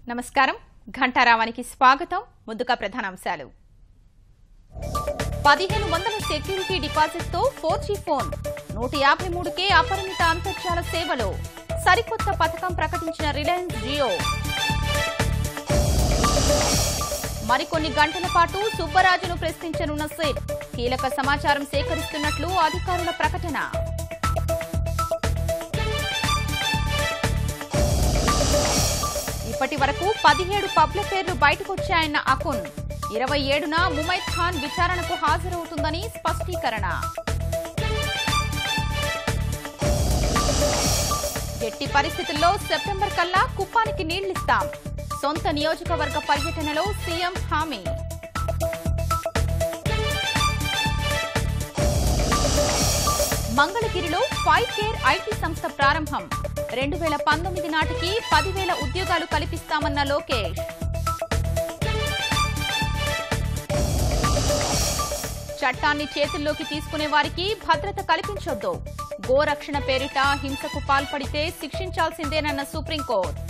నమస్కారం ఘంటారావానికి స్వాగతం ముందుగా ప్రధానాంశాలు 1500 సెక్యూరిటీ డిపాజిట్ తో 4G ఫోన్ 153కే అపరిమిత అంతర్జాల సేవలు సరికొత్త పథకం ప్రకటించిన రిలయన్స్ జియో మరికొన్ని గంటల పాటు సుబ్బరాజును ప్రశ్నించనున్న సెట్ కీలక సమాచారం సేకరిస్తున్నట్లు అధికారుల ప్రకటన ఇప్పటి వరకు 17 పబ్ల పేర్లు బయటకొచ్చాయన్న అకున్ 27న ముమైత్ ఖాన్ విచారణకు హాజరవుతుందని స్పష్టీకరణ ఎట్టి పరిస్థితుల్లో సెప్టెంబర్ కల్లా కుప్పానికి నీళ్లిస్తాం సొంత నియోజకవర్గ పర్యటనలో సీఎం హామీ మంగళగిరిలో 5కేర్ ఐటీ సంస్థ ప్రారంభం 2019 నాటికి 10,000 ఉద్యోగాలు కల్పిస్తామన్న లోకేష్ చట్టాన్ని చేతుల్లోకి తీసుకునే వారికి భద్రత కల్పించొద్దు గోరక్షణ పేరిట హింసకు పాల్పడితే శిక్షించాల్సిందేనన్న సుప్రీంకోర్టు